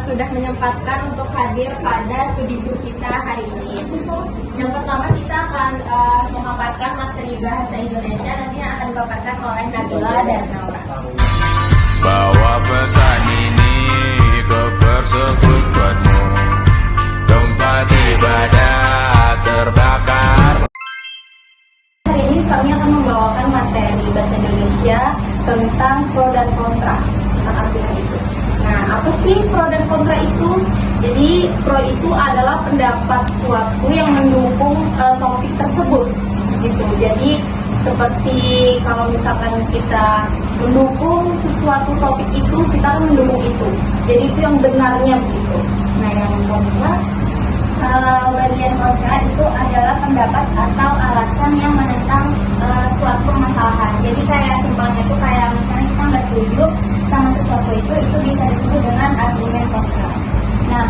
sudah menyempatkan untuk hadir pada studi guru kita hari ini. Yang pertama kita akan memaparkan materi bahasa Indonesia nanti yang akan dipaparkan oleh Nabila dan Naura. Bawa pesan ini ke persekutuanmu, tempat ibadah terbakar. Hari ini kami akan membawakan materi bahasa Indonesia tentang pro dan kontra. Artinya itu. Nah, apa sih pro dan kontra itu? Jadi pro itu adalah pendapat suatu yang mendukung topik tersebut, gitu. Jadi seperti kalau misalkan kita mendukung sesuatu topik itu, kita akan mendukung itu. Jadi itu yang benarnya begitu. Nah, yang kontra, bagian kontra itu adalah pendapat atau alasan yang menentang suatu permasalahan. Jadi kayak simpelnya itu kayak misalnya kita nggak setuju sama sesuatu itu bisa disebut dengan argumen kontra. Nah,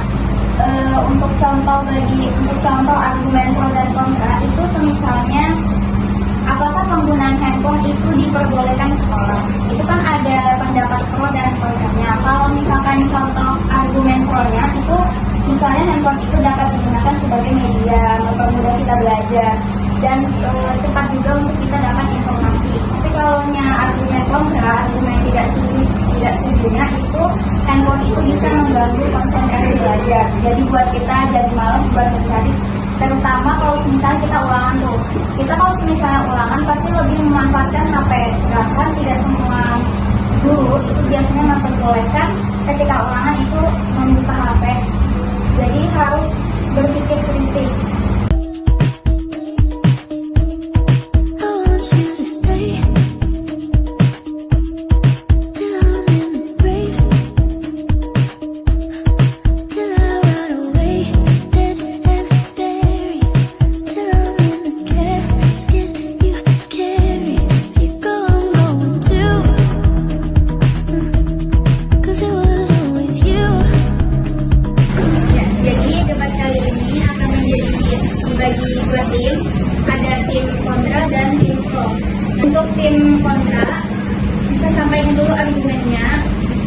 untuk contoh argumen pro dan kontra itu misalnya apakah penggunaan handphone itu diperbolehkan di sekolah? Itu kan ada pendapat pro dan kontranya. Kalau misalkan contoh argumen pro-nya itu misalnya handphone itu dapat digunakan sebagai media, mempermudah kita belajar dan cepat juga untuk kita dapat informasi. Tapi kalau argumen kontra, argumen tidak setujunya itu handphone itu bisa mengganggu konsentrasi belajar. Jadi buat kita jadi malas buat mencari, terutama kalau misalnya kita ulangan tuh. Kita kalau misalnya ulangan pasti lebih memanfaatkan HP. Sedangkan tidak semua guru itu biasanya memperbolehkan ketika ulangan itu membuka HP. Jadi harus berpikir kritis. Bagi dua tim, ada tim kontra dan tim pro. Untuk tim kontra, bisa sampaikan dulu argumennya.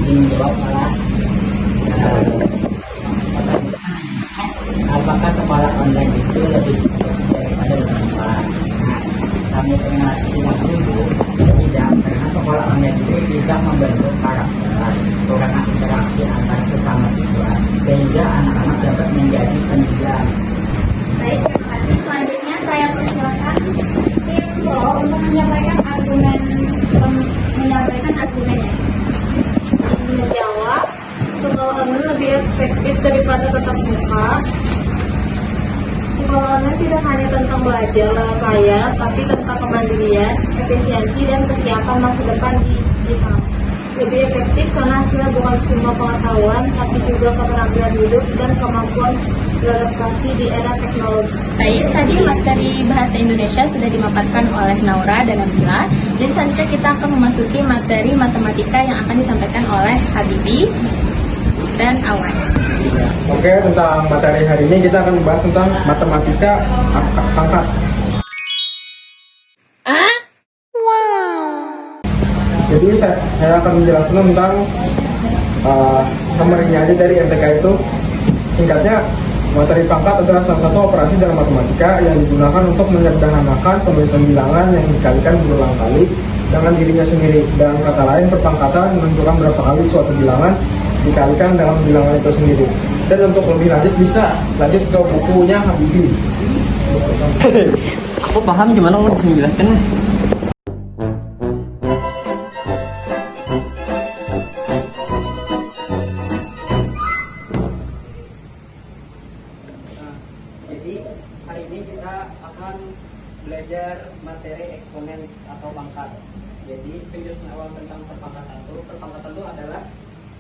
Menjawab malah apakah sekolah online itu lebih daripada bermanfaat? Nah, kami pernah tidak setuju, tidak, karena sekolah online itu tidak membentuk karakter, bukan interaksi antar sesama siswa, sehingga anak-anak dapat menjadi pendiam. Baik, terima kasih. Selanjutnya saya persilakan tim pro untuk menyampaikan argumennya. Menjawab, sekolah online lebih efektif daripada tatap muka. Sekolah online tidak hanya tentang belajar lewat layar, tapi tentang kemandirian, efisiensi, dan kesiapan masa depan di digital. Lebih efektif karena hasilnya bukan cuma pengetahuan, tapi juga keterampilan hidup dan kemampuan beradaptasi di era teknologi. Baik, tadi materi bahasa Indonesia sudah dimaparkan oleh Naura dan Nabila. Jadi selanjutnya kita akan memasuki materi matematika yang akan disampaikan oleh Habibi dan Awan. Oke, tentang materi hari ini kita akan membahas tentang matematika pangkat. Jadi saya akan menjelaskan tentang summary-nya aja dari MTK itu. Singkatnya, materi pangkat adalah salah satu operasi dalam matematika yang digunakan untuk menyederhanakan pembagian bilangan yang dikalikan berulang kali dengan dirinya sendiri. Dalam kata lain, perpangkatan menentukan berapa kali suatu bilangan dikalikan dalam bilangan itu sendiri. Dan untuk lebih lanjut bisa lanjut ke bukunya Habibi. Aku paham, gimana lo bisa menjelaskan? Jadi hari ini kita akan belajar materi eksponen atau pangkat. Jadi penjelasan awal tentang perpangkatan itu adalah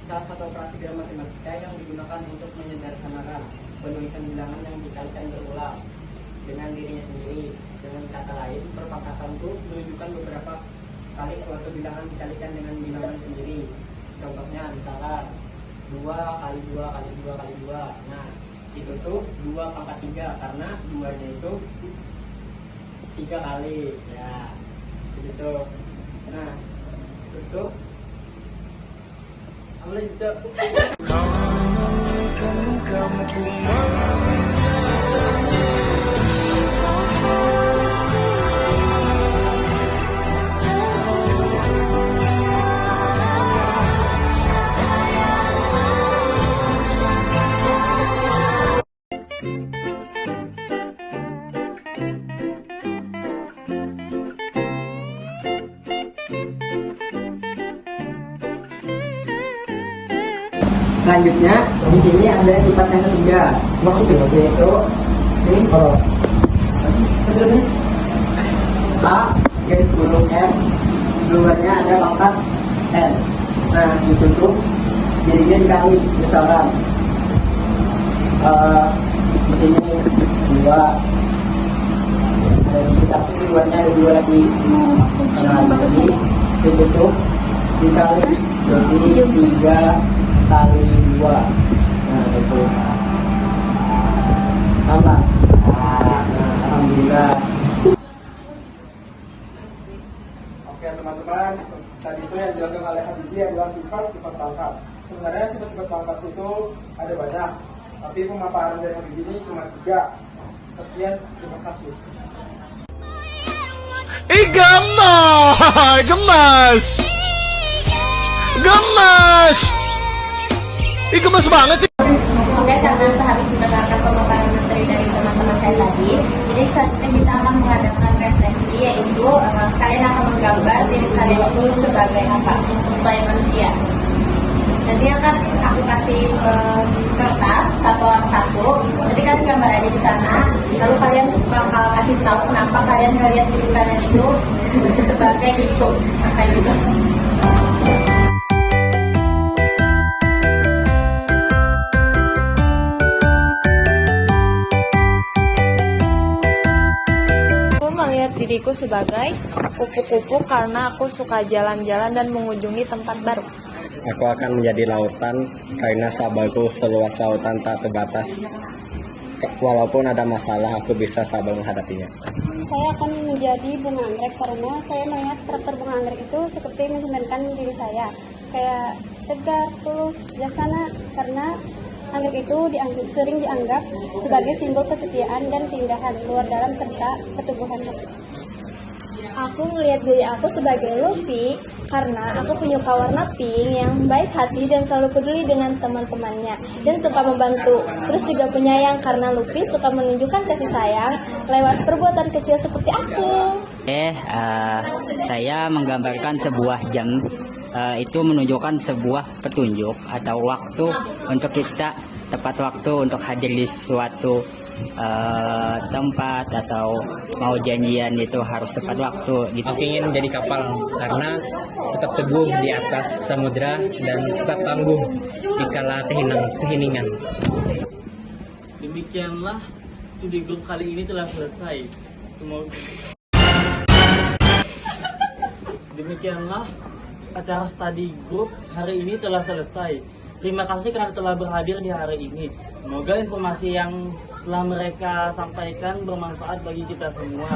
salah satu operasi dalam matematika yang digunakan untuk menyederhanakan penulisan bilangan yang dikalikan berulang dengan dirinya sendiri. Dengan kata lain, perpangkatan itu menunjukkan beberapa kali suatu bilangan dikalikan dengan bilangan sendiri. Contohnya misalnya 2 kali 2 kali 2 kali 2. Nah, itu tuh 2 pangkat 3 karena 2-nya itu 3 kali. Ya, begitu. Nah, terus tuh lanjut. akan ku menjadi. Selanjutnya di sini ada sifat yang ketiga, Maksudnya yaitu ini apa? sebelumnya A garis burung M, luarnya ada pangkat N. Nah, ditutup jadinya dikali besaran. Di sini dua, tapi luarnya ada dua lagi. Nah, jadi ditutup dikali jadi 3 kali 2. Nah, itu tambah. Nah, alhamdulillah. Oke teman-teman, tadi itu yang dijelaskan oleh Habibie adalah sifat-sifat pangkat. Sebenarnya sifat-sifat pangkat itu ada banyak, tapi pemaparan dari Habibie ini cuma 3. Sekian, terima kasih. Gemas! Gemas! Gemas! Gemas banget sih! Oke, karena sehabis mendengarkan pemaparan materi dari teman-teman saya tadi, jadi selanjutnya kita akan mengadakan refleksi, yaitu kalian akan menggambar diri kalian itu sebagai apa? Selain manusia. Nanti akan aku kasih kertas satu orang satu. Nanti kalian gambar aja di sana. Lalu kalian bakal kasih tahu kenapa kalian ngeliat diri kalian itu sebagai isu, kayak gitu. Aku melihat diriku sebagai kupu-kupu karena aku suka jalan-jalan dan mengunjungi tempat baru. Aku akan menjadi lautan karena sabarku seluas lautan tak terbatas. Walaupun ada masalah, aku bisa sabar menghadapinya. Saya akan menjadi bunga anggrek karena saya melihat karakter bunga anggrek itu seperti mencerminkan diri saya. Kayak tegar, tulus, bijaksana karena anggrek itu sering dianggap sebagai simbol kesetiaan dan keindahan luar dalam serta keteguhan hati. Aku melihat diri aku sebagai Luffy karena aku punya warna pink yang baik hati dan selalu peduli dengan teman-temannya dan suka membantu. Terus juga penyayang karena Luffy suka menunjukkan kasih sayang lewat perbuatan kecil seperti aku. Saya menggambarkan sebuah jam, itu menunjukkan sebuah petunjuk atau waktu untuk kita, tepat waktu untuk hadir di suatu tempat atau mau janjian itu harus tepat waktu gitu. Aku ingin menjadi kapal karena tetap teguh di atas samudra dan tetap tangguh di kala keheningan. Demikianlah studi grup kali ini telah selesai. Demikianlah acara study group hari ini telah selesai. Terima kasih karena telah berhadir di hari ini. Semoga informasi yang telah mereka sampaikan bermanfaat bagi kita semua.